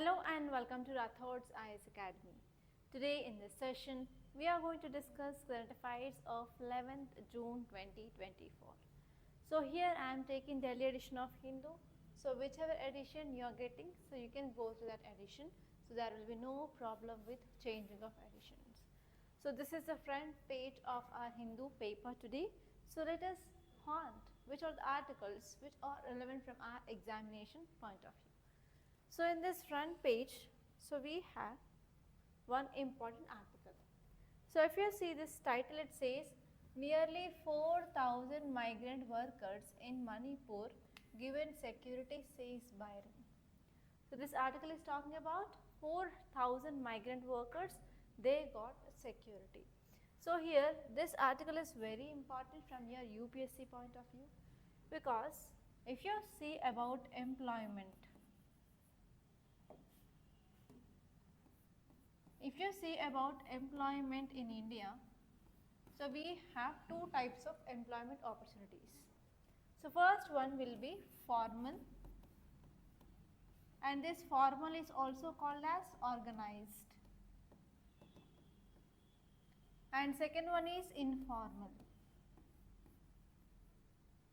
Hello and welcome to Rathods IAS Academy. Today in this session, we are going to discuss current affairs of 11th June 2024. So here I am taking daily edition of Hindu. So whichever edition you are getting, so you can go to that edition. So there will be no problem with changing of editions. So this is the front page of our Hindu paper today. So let us hunt which are the articles which are relevant from our examination point of view. So in this front page, so we have one important article. So if you see this title, it says nearly 4,000 migrant workers in Manipur given security, says Byron. So this article is talking about 4,000 migrant workers, they got security. So here this article is very important from your UPSC point of view, because if you see about employment, if you see about employment in India, so we have two types of employment opportunities. So first one will be formal, and this formal is also called as organized, and second one is informal.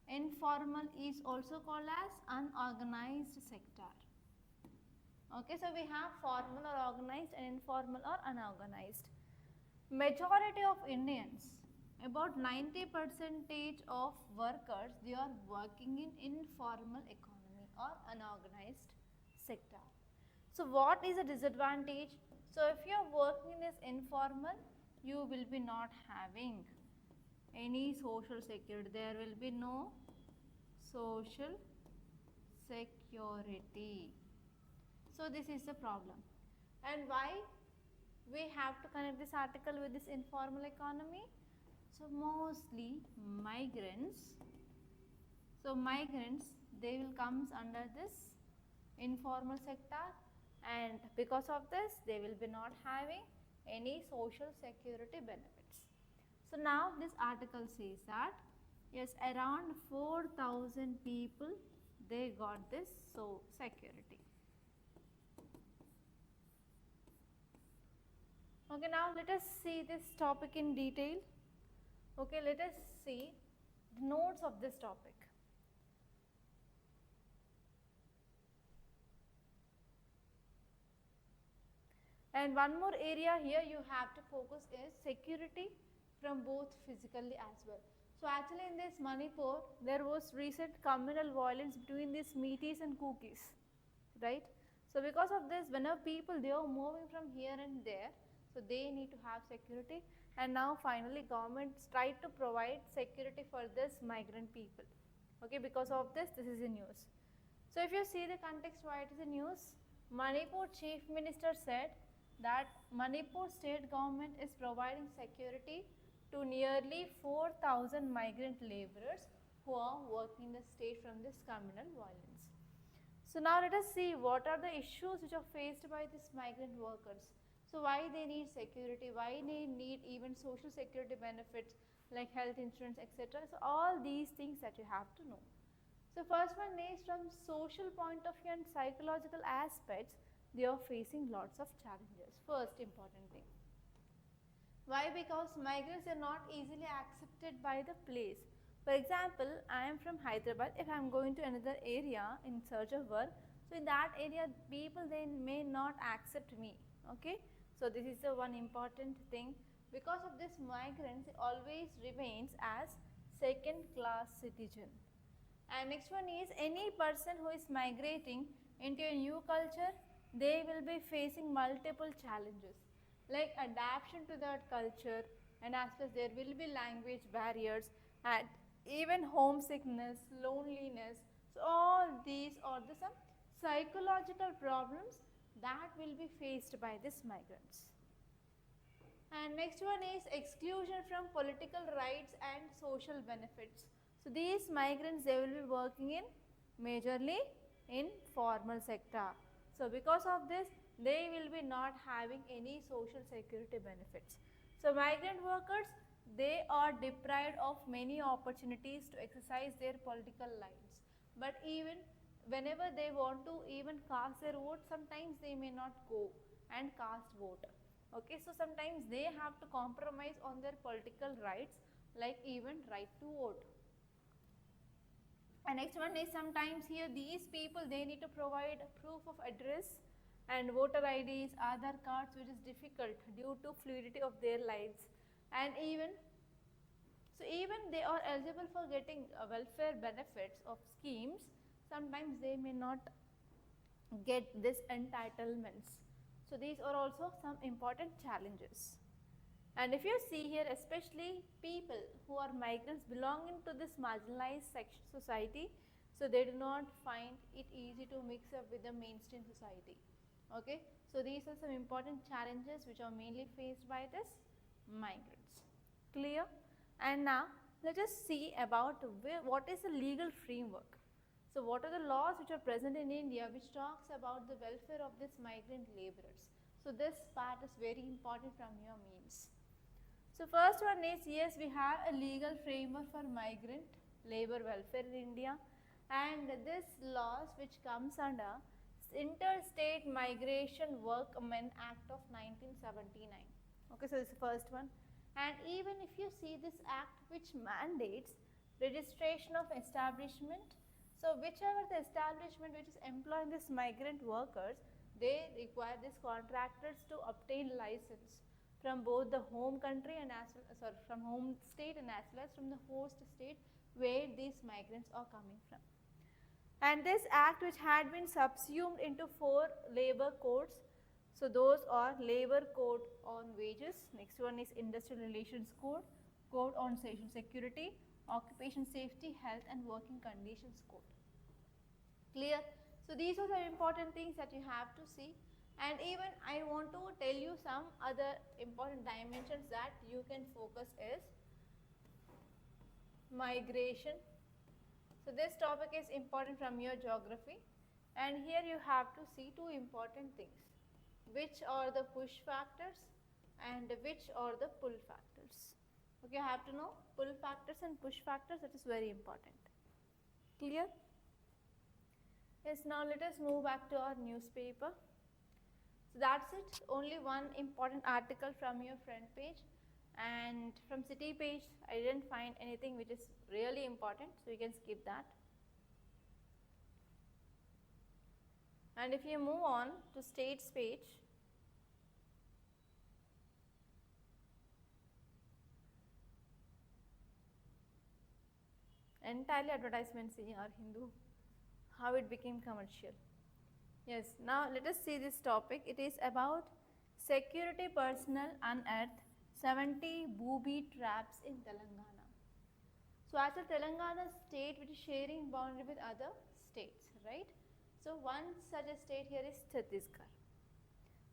Informal is also called as unorganized sector. Okay, so we have formal or organized and informal or unorganized. Majority of Indians, about 90% of workers, they are working in informal economy or unorganized sector. So what is the disadvantage? So if you are working in this informal, you will be not having any social security. There will be no social security. So this is the problem. And why we have to connect this article with this informal economy? So mostly migrants. So migrants, they will comes under this informal sector, and because of this they will be not having any social security benefits. So now this article says that yes, around 4,000 people, they got this security. Okay, now let us see this topic in detail. Okay, let us see the notes of this topic. And one more area here you have to focus is security from both physically as well. So actually in this Manipur, there was recent communal violence between these Metis and Kukis, right? So because of this, whenever people, they are moving from here and there, so they need to have security, and now finally governments tried to provide security for this migrant people. Okay, because of this is the news. So if you see the context why it is a news, Manipur Chief Minister said that Manipur state government is providing security to nearly 4,000 migrant laborers who are working in the state from this communal violence. So now let us see what are the issues which are faced by these migrant workers. So why they need security, why they need even social security benefits like health insurance, etc. So all these things that you have to know. So first one is from social point of view and psychological aspects, they are facing lots of challenges. First important thing. Why? Because migrants are not easily accepted by the place. For example, I am from Hyderabad. If I am going to another area in search of work, so in that area people, they may not accept me. Okay. So this is the one important thing. Because of this, migrants always remains as second class citizen. And next one is any person who is migrating into a new culture, they will be facing multiple challenges like adaptation to that culture, and as well as there will be language barriers and even homesickness, loneliness. So all these are the some psychological problems that will be faced by these migrants. And next one is exclusion from political rights and social benefits. So these migrants, they will be working in majorly in formal sector. So because of this, they will be not having any social security benefits. So migrant workers, they are deprived of many opportunities to exercise their political rights. But even whenever they want to even cast their vote, sometimes they may not go and cast vote. Okay, so sometimes they have to compromise on their political rights, like even right to vote. And next one is, sometimes here these people, they need to provide proof of address and voter IDs, Aadhaar cards, which is difficult due to fluidity of their lives. And even they are eligible for getting welfare benefits of schemes, sometimes they may not get this entitlements. So these are also some important challenges. And if you see here, especially people who are migrants belonging to this marginalized section society, so they do not find it easy to mix up with the mainstream society. Okay, so these are some important challenges which are mainly faced by this migrants. Clear? And now let us see about what is the legal framework. So what are the laws which are present in India which talks about the welfare of these migrant laborers? So this part is very important from your means. So first one is, yes, we have a legal framework for migrant labor welfare in India, and this laws which comes under Interstate Migration Workmen Act of 1979. Okay, so this is the first one. And even if you see this act which mandates registration of establishment, so whichever the establishment which is employing these migrant workers, they require these contractors to obtain license from both the home country and from home state and as well as from the host state where these migrants are coming from. And this act, which had been subsumed into 4 labor codes, so those are Labor Code on Wages, next one is Industrial Relations Code, Code on Social Security, Occupation Safety, Health and Working Conditions Code. Clear? So these are the important things that you have to see. And even I want to tell you some other important dimensions that you can focus is migration. So this topic is important from your geography, and here you have to see 2 important things, which are the push factors and which are the pull factors. Okay, you have to know pull factors and push factors, that is very important. Clear? Yes, now let us move back to our newspaper. So that's it, only one important article from your front page, and from city page I didn't find anything which is really important, so you can skip that. And if you move on to states page, entirely advertisements in our Hindu, how it became commercial. Yes, now let us see this topic. It is about security personnel unearthed 70 booby traps in Telangana. So as a Telangana state which is sharing boundary with other states, right? So one such a state here is Chhattisgarh.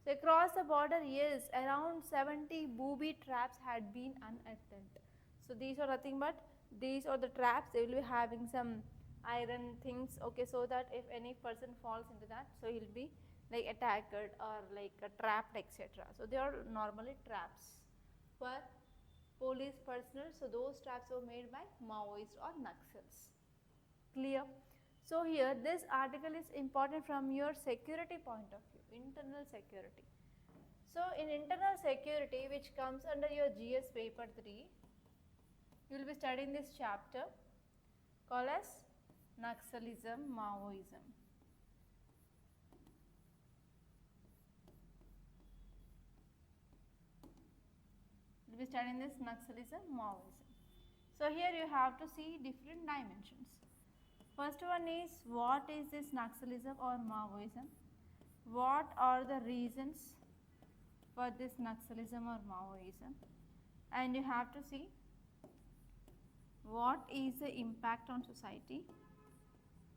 So across the border, yes, around 70 booby traps had been unearthed. So these are nothing but, these are the traps, they will be having some iron things, okay, so that if any person falls into that, so he'll be like attacked or like trapped, etc. So they are normally traps for police personnel. So those traps were made by Maoists or Naxals. Clear? So here this article is important from your security point of view, internal security. So in internal security, which comes under your GS paper 3, you will be studying this chapter called as Naxalism, Maoism. You will be studying this Naxalism, Maoism. So here you have to see different dimensions. First one is, what is this Naxalism or Maoism? What are the reasons for this Naxalism or Maoism? And you have to see what is the impact on society,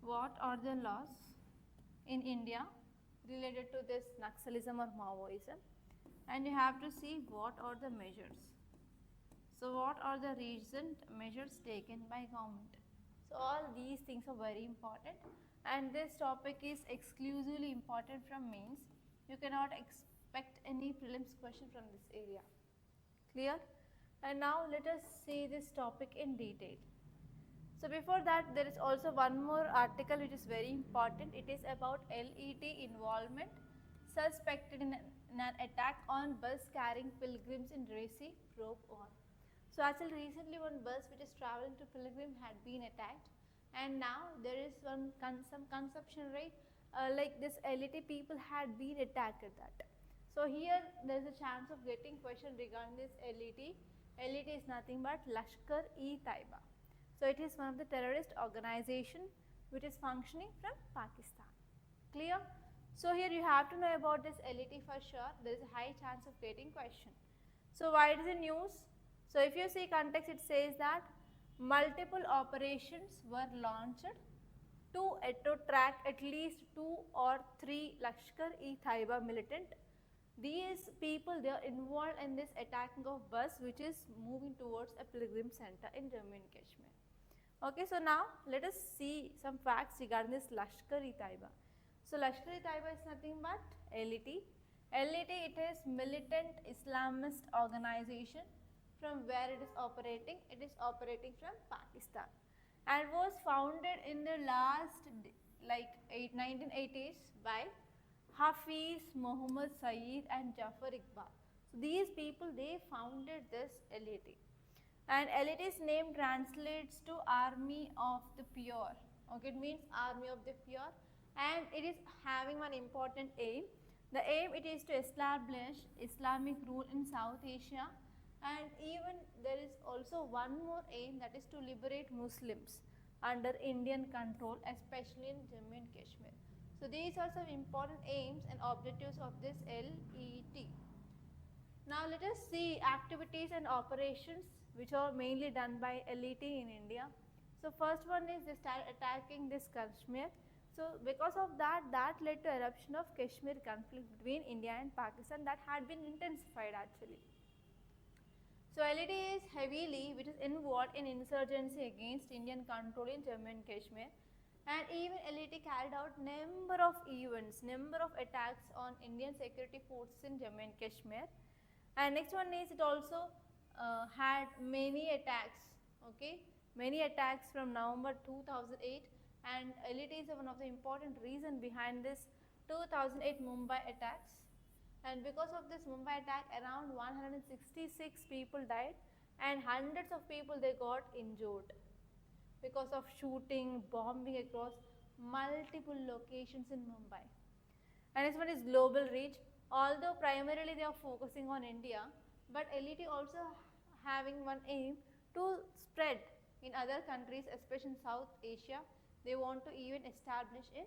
what are the laws in India related to this Naxalism or Maoism, and you have to see what are the measures. So what are the recent measures taken by government? So all these things are very important, and this topic is exclusively important from mains. You cannot expect any prelims question from this area. Clear? And now let us see this topic in detail. So before that, there is also one more article which is very important. It is about LET involvement suspected in an attack on bus carrying pilgrims in Red Sea, probe on. So actually recently one bus which is traveling to pilgrim had been attacked, and now there is some consumption rate like this LET people had been attacked at that. So here there is a chance of getting question regarding this LET. LET is nothing but Lashkar-e-Taiba. So it is one of the terrorist organization which is functioning from Pakistan. Clear? So here you have to know about this LET for sure. There is a high chance of getting question. So why it is in news? So if you see context, it says that multiple operations were launched to track at least 2 or 3 Lashkar-e-Taiba militant. These people, they are involved in this attacking of bus which is moving towards a pilgrim center in Jammu and Kashmir. Okay, so now let us see some facts regarding this Lashkar-e-Taiba. So Lashkar-e-Taiba is nothing but LET. LET, it is militant Islamist organization. From where it is operating? It is operating from Pakistan and was founded in the last 1980s by Hafiz, Muhammad Saeed and Jafar Iqbal. So these people, they founded this LET. And LET's name translates to Army of the Pure. Okay, it means Army of the Pure, and it is having one important aim. The aim, it is to establish Islamic rule in South Asia, and even there is also one more aim, that is to liberate Muslims under Indian control, especially in Jammu and Kashmir. So these are some important aims and objectives of this LET. Now let us see activities and operations which are mainly done by LET in India. So first one is they start attacking this Kashmir. So because of that, led to eruption of Kashmir conflict between India and Pakistan that had been intensified actually. So LET is heavily which is involved in insurgency against Indian control in Jammu and Kashmir, and even LET carried out number of events, number of attacks on Indian security forces in Jammu and Kashmir. And next one is it also had many attacks, okay, many attacks from November 2008, and LET is one of the important reason behind this 2008 Mumbai attacks. And because of this Mumbai attack, around 166 people died and hundreds of people, they got injured because of shooting, bombing across multiple locations in Mumbai. And this one is global reach. Although primarily they are focusing on India, but LET also having one aim to spread in other countries, especially in South Asia. They want to even establish in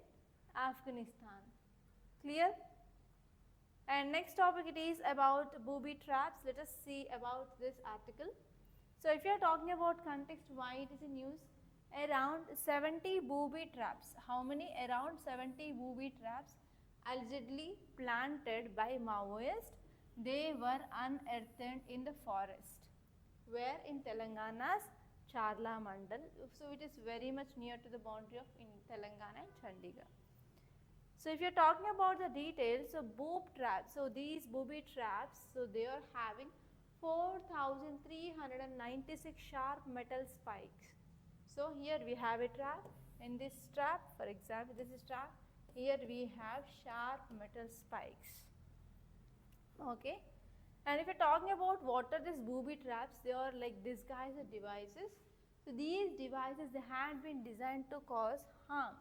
Afghanistan. Clear? And next topic, it is about booby traps. Let us see about this article. So if you are talking about context, why it is in news, around 70 booby traps. How many? Around 70 booby traps allegedly planted by Maoists. They were unearthed in the forest. Where? In Telangana's Charla Mandal. So it is very much near to the boundary of in Telangana and Chandigarh. So if you are talking about the details, so boob traps, so these booby traps, so they are having 4,396 sharp metal spikes. So here we have a trap. In this trap, for example, this is trap. Here we have sharp metal spikes. Okay. And if you're talking about what are these booby traps, they are like disguised devices. So these devices, they had been designed to cause harm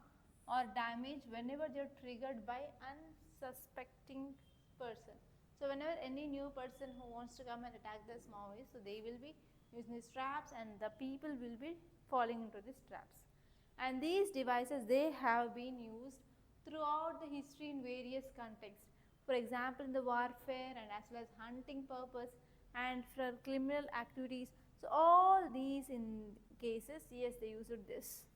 or damage whenever they are triggered by unsuspecting person. So whenever any new person who wants to come and attack this Maoist, so they will be using these traps and the people will be falling into these traps. And these devices, they have been used throughout the history in various contexts. For example, in the warfare and as well as hunting purpose and for criminal activities. So all these in cases, yes, they used this.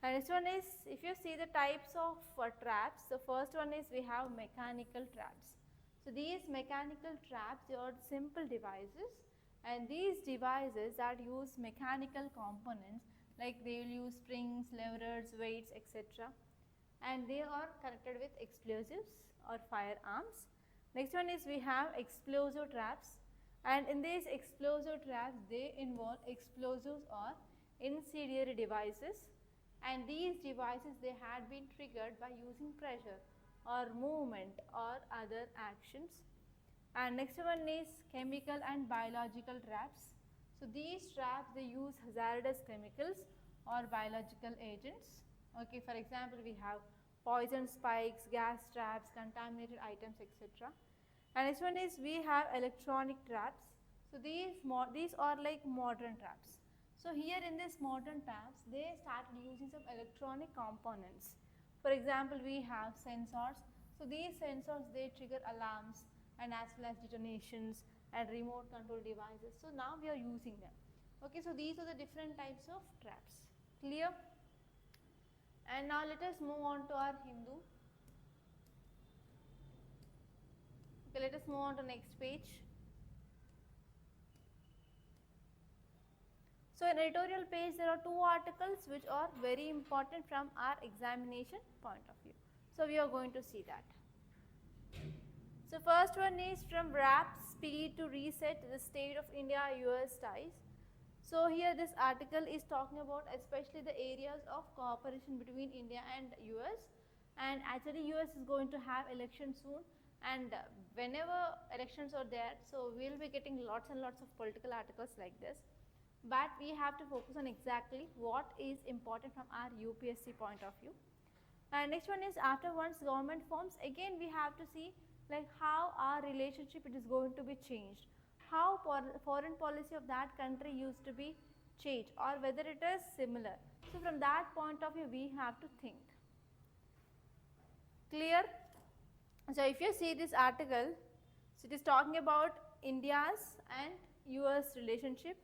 And next one is, if you see the types of traps, the first one is we have mechanical traps. So these mechanical traps, they are simple devices, and these devices that use mechanical components, like they will use springs, levers, weights, etc. And they are connected with explosives or firearms. Next one is we have explosive traps, and in these explosive traps, they involve explosives or incendiary devices, and these devices they had been triggered by using pressure or movement or other actions. And next one is chemical and biological traps. So these traps they use hazardous chemicals or biological agents. Okay, for example, we have poison spikes, gas traps, contaminated items, etc. And next one is we have electronic traps. So these are like modern traps. So here in this modern traps, they started using some electronic components. For example, we have sensors. So these sensors they trigger alarms and as well as detonations and remote control devices. So now we are using them. Okay, so these are the different types of traps. Clear? And now let us move on to our Hindu. Okay, let us move on to next page. So in editorial page there are 2 articles which are very important from our examination point of view. So we are going to see that. So first one is from Warp Speed to Reset the State of India-US Ties. So here this article is talking about especially the areas of cooperation between India and US, and actually US is going to have elections soon, and whenever elections are there, so we will be getting lots and lots of political articles like this, but we have to focus on exactly what is important from our UPSC point of view. And next one is after once government forms, again we have to see like how our relationship it is going to be changed, how foreign policy of that country used to be changed or whether it is similar. So from that point of view we have to think. Clear? So if you see this article, so it is talking about India's and US relationship,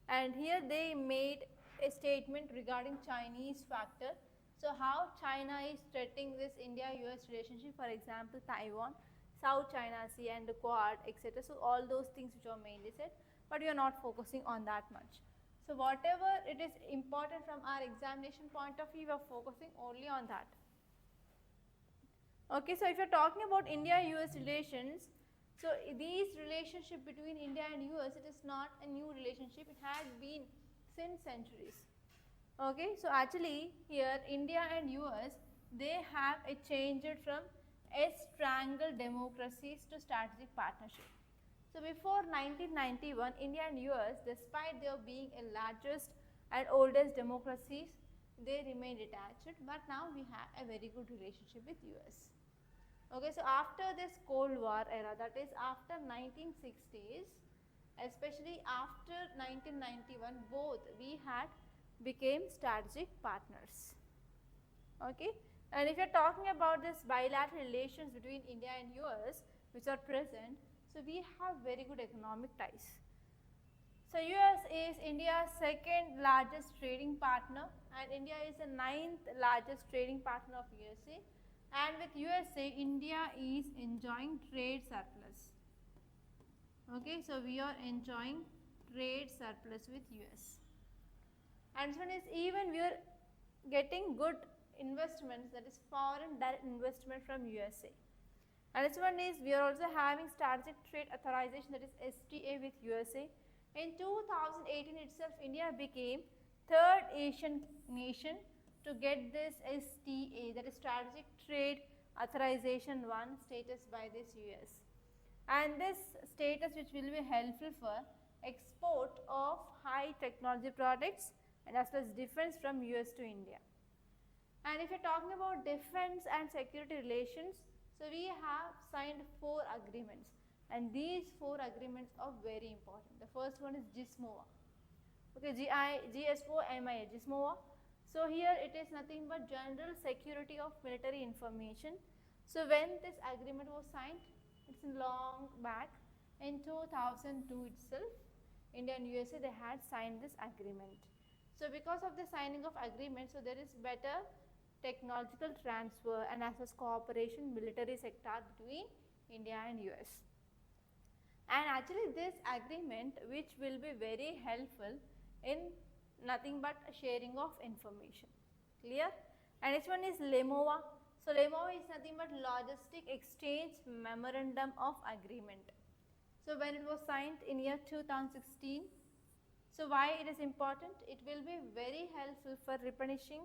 and here they made a statement regarding Chinese factor. So how China is threatening this India-US relationship, for example Taiwan, South China Sea and the Quad, etc. So all those things which are mainly said, but we are not focusing on that much. So whatever it is important from our examination point of view, we are focusing only on that. Okay, so if you are talking about India-US relations, so these relationship between India and US, it is not a new relationship, it has been since centuries. Okay, so actually here India and US, they have a changed from a strangled democracies to strategic partnership. So before 1991, India and US, despite their being a largest and oldest democracies, they remain detached, but now we have a very good relationship with US. Okay, so after this Cold War era, that is after 1960s, especially after 1991, both we had became strategic partners. Okay, and if you are talking about this bilateral relations between India and US which are present, so we have very good economic ties. So US is India's second largest trading partner, and India is the 9th largest trading partner of USA, and with USA India is enjoying trade surplus. Okay, so we are enjoying trade surplus with US. And this one is even we are getting good investments, that is foreign direct investment from USA. And this one is we are also having strategic trade authorization, that is STA with USA. In 2018 itself, India became 3rd Asian nation to get this STA, that is strategic trade authorization 1 status by this US. And this status which will be helpful for export of high technology products and as well as defense from US to India. And if you are talking about defense and security relations, so we have signed 4 agreements, and these 4 agreements are very important. The first one is GSMOA. Okay, GSOMIA, GSMOA. So here it is nothing but General Security of Military Information. So when this agreement was signed, it's long back in 2002 itself, India and USA they had signed this agreement. So because of the signing of agreement, so there is better technological transfer and as well as cooperation military sector between India and US. And actually this agreement which will be very helpful in nothing but sharing of information. Clear? And next one is LEMOA. So LEMOA is nothing but Logistic Exchange Memorandum of Agreement. So when it was signed in year 2016, So why it is important? It will be very helpful for replenishing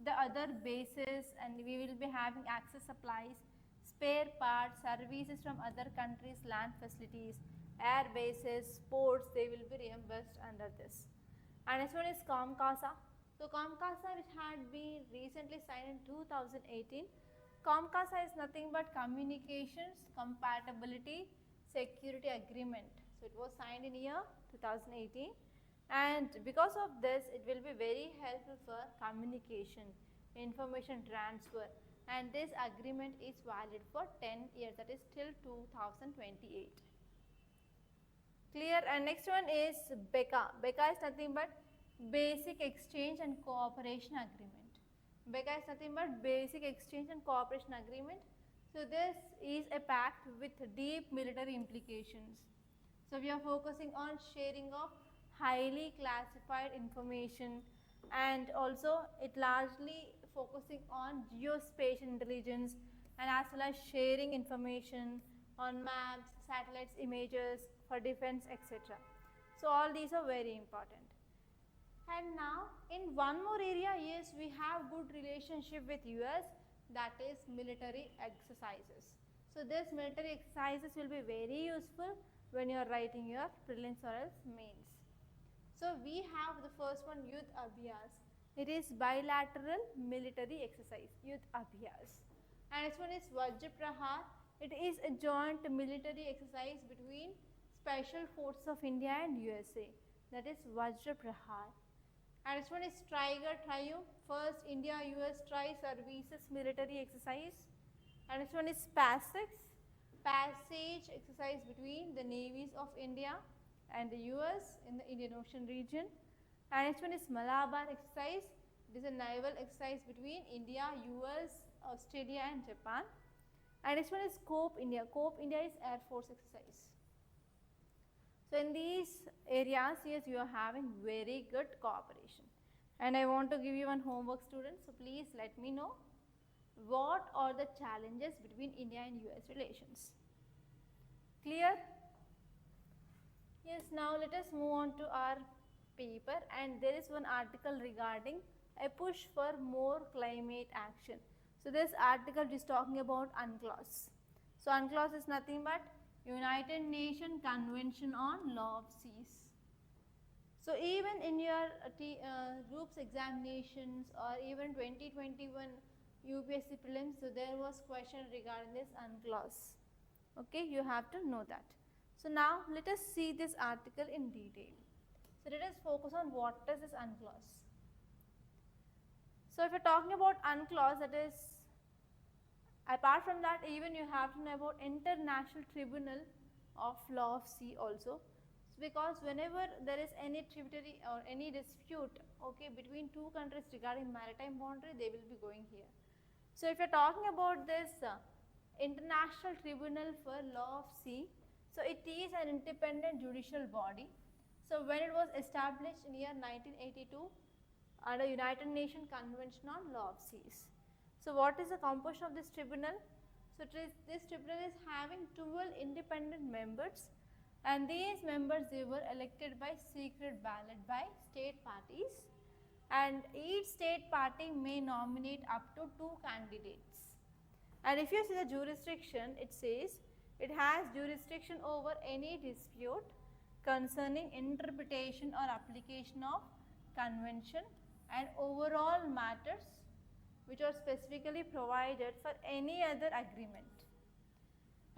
the other bases, and we will be having access supplies, spare parts, services from other countries, land facilities, air bases, ports, they will be reimbursed under this. And next one is COMCASA. So COMCASA, which had been recently signed in 2018. COMCASA is nothing but Communications Compatibility Security Agreement. So it was signed in year 2018, and because of this it will be very helpful for communication, information transfer, and this agreement is valid for 10 years, that is till 2028. Clear? And next one is BECA. BECA is nothing but Basic Exchange and Cooperation Agreement. BECA is nothing but Basic Exchange and Cooperation Agreement. So this is a pact with deep military implications. So we are focusing on sharing of highly classified information, and also it largely focusing on geospatial intelligence, and as well as sharing information on maps, satellites, images for defense, etc. So all these are very important. And now in one more area, yes, we have good relationship with US, that is military exercises. So this military exercises will be very useful when you are writing your prelims or else mains. So we have the first one, Yudh Abhyas. It is bilateral military exercise, Yudh Abhyas. And next one is Vajra Prahar. It is a joint military exercise between Special Forces of India and USA, that is Vajra Prahar. And this one is Tiger Triumph, first India-US Tri-Services military exercise. And this one is PASEX, passage exercise between the navies of India and the US in the Indian Ocean region. And this one is Malabar exercise. It is a naval exercise between India, US, Australia and Japan. And this one is COPE India. COPE India is Air Force exercise. So in these areas, yes, you are having very good cooperation. And I want to give you one homework, students. So please let me know what are the challenges between India and US relations. Clear? Yes, now let us move on to our paper, and there is one article regarding a push for more climate action. So this article is talking about UNCLOS. So UNCLOS is nothing but United Nations Convention on Law of Seas. So even in your groups examinations or even 2021 UPSC prelims, so there was question regarding this UNCLOS. Okay, you have to know that. So now let us see this article in detail. So let us focus on what is this UNCLOS. So if you're talking about UNCLOS, that is, apart from that, even you have to know about International Tribunal of Law of Sea also. So because whenever there is any tributary or any dispute, okay, between two countries regarding maritime boundary, they will be going here. So if you're talking about this International Tribunal for Law of Sea, so it is an independent judicial body. So when it was established in year 1982 under United Nations Convention on Law of Seas. So what is the composition of this tribunal? So this tribunal is having 12 independent members, and these members, they were elected by secret ballot by state parties, and each state party may nominate up to 2 candidates. And if you see the jurisdiction, it says it has jurisdiction over any dispute concerning interpretation or application of convention and overall matters which are specifically provided for any other agreement.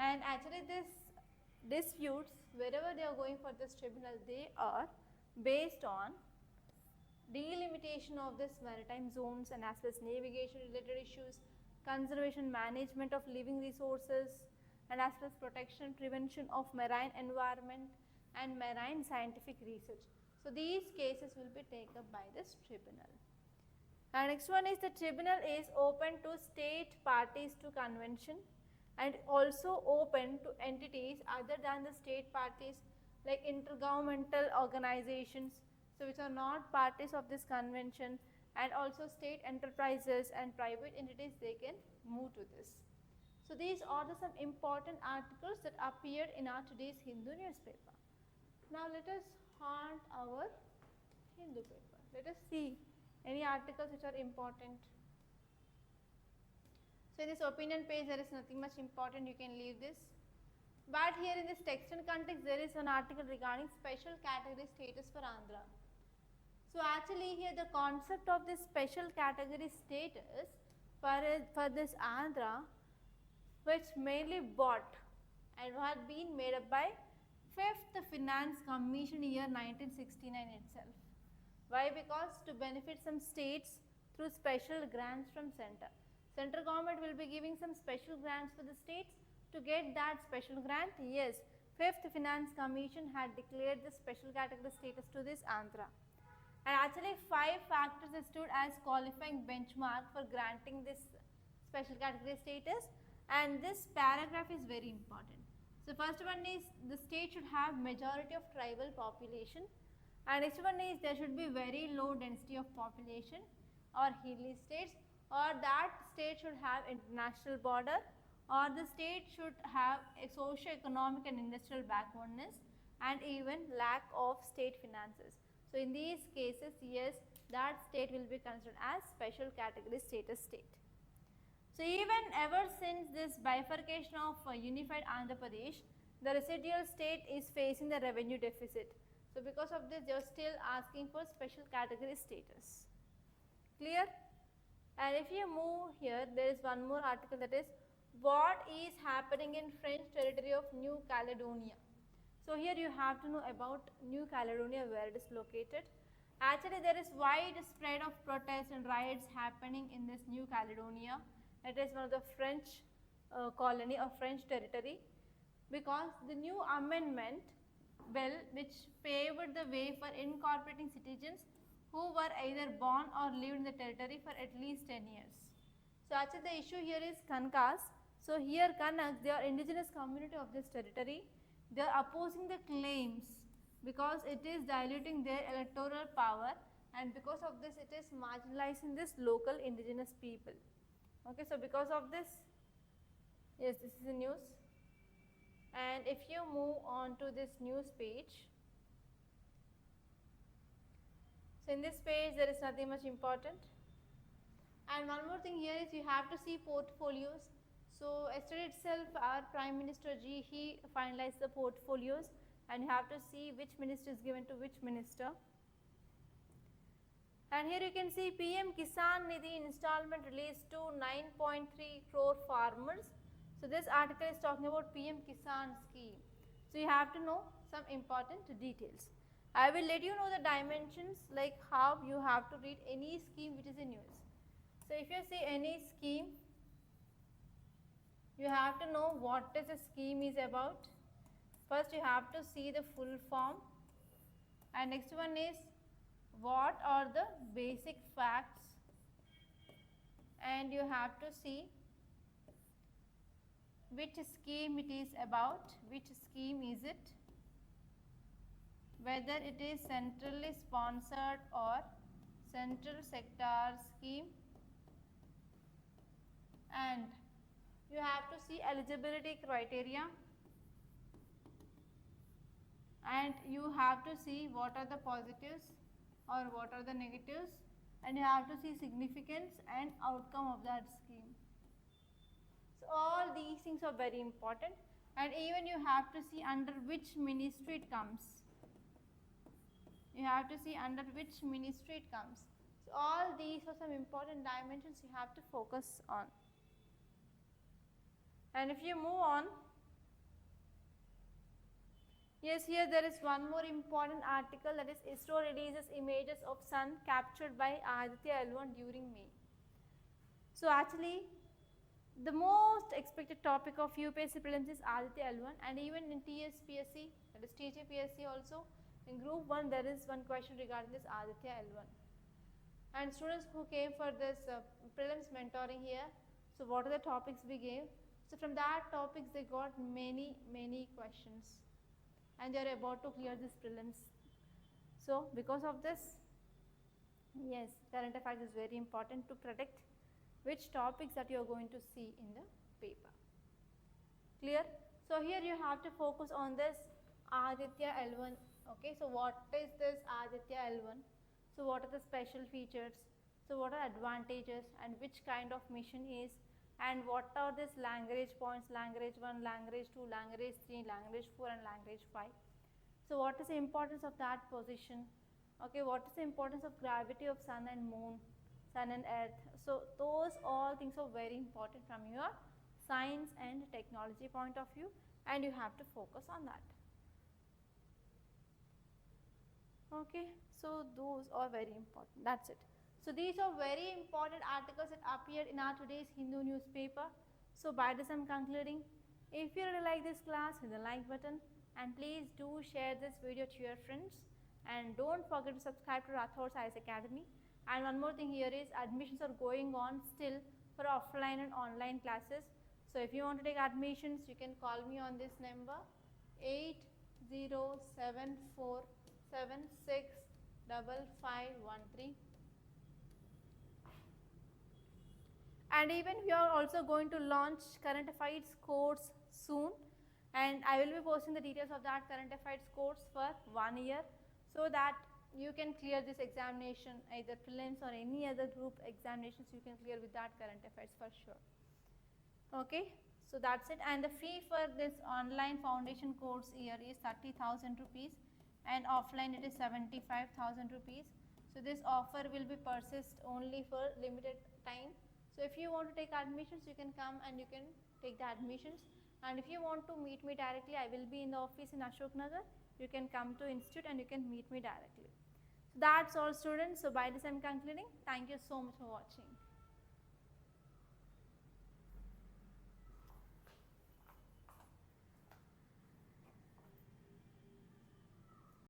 And actually this disputes, wherever they are going for this tribunal, they are based on delimitation of this maritime zones and as well as navigation related issues, conservation management of living resources, and as well as protection prevention of marine environment and marine scientific research. So these cases will be taken up by this tribunal. And next one is the tribunal is open to state parties to convention and also open to entities other than the state parties like intergovernmental organizations, so which are not parties of this convention, and also state enterprises and private entities, they can move to this. So these are the some important articles that appeared in our today's Hindu newspaper. Now let us haunt our Hindu paper. Let us see any articles which are important. So in this opinion page there is nothing much important, you can leave this. But here in this text and context there is an article regarding special category status for Andhra. So actually here the concept of this special category status for this Andhra, which mainly bought and had been made up by 5th Finance Commission year 1969 itself. Why? Because to benefit some states through special grants from center. Central government will be giving some special grants for the states. To get that special grant, yes, 5th Finance Commission had declared the special category status to this Andhra. And actually 5 factors stood as qualifying benchmark for granting this special category status, and this paragraph is very important. So first one is the state should have majority of tribal population, and next one is there should be very low density of population or hilly states, or that state should have international border, or the state should have a socio-economic and industrial backwardness and even lack of state finances. So in these cases, yes, that state will be considered as special category status state. So even ever since this bifurcation of unified Andhra Pradesh, the residual state is facing the revenue deficit. So because of this, they are still asking for special category status. Clear? And if you move here, there is one more article, that is what is happening in French territory of New Caledonia. So here you have to know about New Caledonia, where it is located. Actually there is widespread of protests and riots happening in this New Caledonia. It is one of the French colony or French territory, because the new amendment bill which paved the way for incorporating citizens who were either born or lived in the territory for at least 10 years. So actually the issue here is Kankas. So here Kannaks, they are indigenous community of this territory. They are opposing the claims because it is diluting their electoral power, and because of this it is marginalizing this local indigenous people. Okay, so because of this, yes, this is the news. And if you move on to this news page, so in this page there is nothing much important. And one more thing here is you have to see portfolios. So yesterday itself our Prime Minister Ji, he finalized the portfolios, and you have to see which minister is given to which minister. And here you can see PM Kisan Nidhi installment released to 9.3 crore farmers. So this article is talking about PM Kisan scheme. So you have to know some important details. I will let you know the dimensions, like how you have to read any scheme which is in news. So if you see any scheme, you have to know what is the scheme is about. First you have to see the full form, and next one is what are the basic facts, and you have to see which scheme it is about, which scheme is it, whether it is centrally sponsored or central sector scheme, and you have to see eligibility criteria, and you have to see what are the positives or what are the negatives, and you have to see significance and outcome of that scheme. So all these things are very important, and even you have to see under which ministry it comes. You have to see under which ministry it comes. So all these are some important dimensions you have to focus on. And if you move on, yes, here there is one more important article, that is ISRO releases images of sun captured by Aditya L1 during May. So actually the most expected topic of UPSC prelims is Aditya L1, and even in TSPSC, that is TJPSC also, in group 1 there is one question regarding this Aditya L1. And students who came for this prelims mentoring here, so what are the topics we gave? So from that topics they got many questions, and they are about to clear this prelims. So because of this, yes, current affairs is very important to predict which topics that you are going to see in the paper. Clear? So here you have to focus on this Aditya L1 Okay, so what is this Aditya L1? So what are the special features? So what are advantages and which kind of mission is, and what are these language points, language 1, language 2, language 3, language 4 and language 5. So what is the importance of that position? Okay, what is the importance of gravity of sun and moon, sun and earth? So those all things are very important from your science and technology point of view, and you have to focus on that. Okay, so those are very important. That's it. So these are very important articles that appeared in our today's Hindu newspaper. So by this I'm concluding. If you really like this class, hit the like button and please do share this video to your friends, and don't forget to subscribe to Rathods IAS Academy. And one more thing here is admissions are going on still for offline and online classes. So if you want to take admissions, you can call me on this number 8074765513. And even we are also going to launch current affairs course soon, and I will be posting the details of that current affairs course for 1 year, so that you can clear this examination, either prelims or any other group examinations you can clear with that current affairs for sure. Okay, so that's it. And the fee for this online foundation course year is 30,000 rupees, and offline it is 75,000 rupees. So this offer will be persist only for limited time. So if you want to take admissions, you can come and you can take the admissions. And if you want to meet me directly, I will be in the office in Ashok Nagar. You can come to institute and you can meet me directly. So that's all, students. So by this I'm concluding. Thank you so much for watching.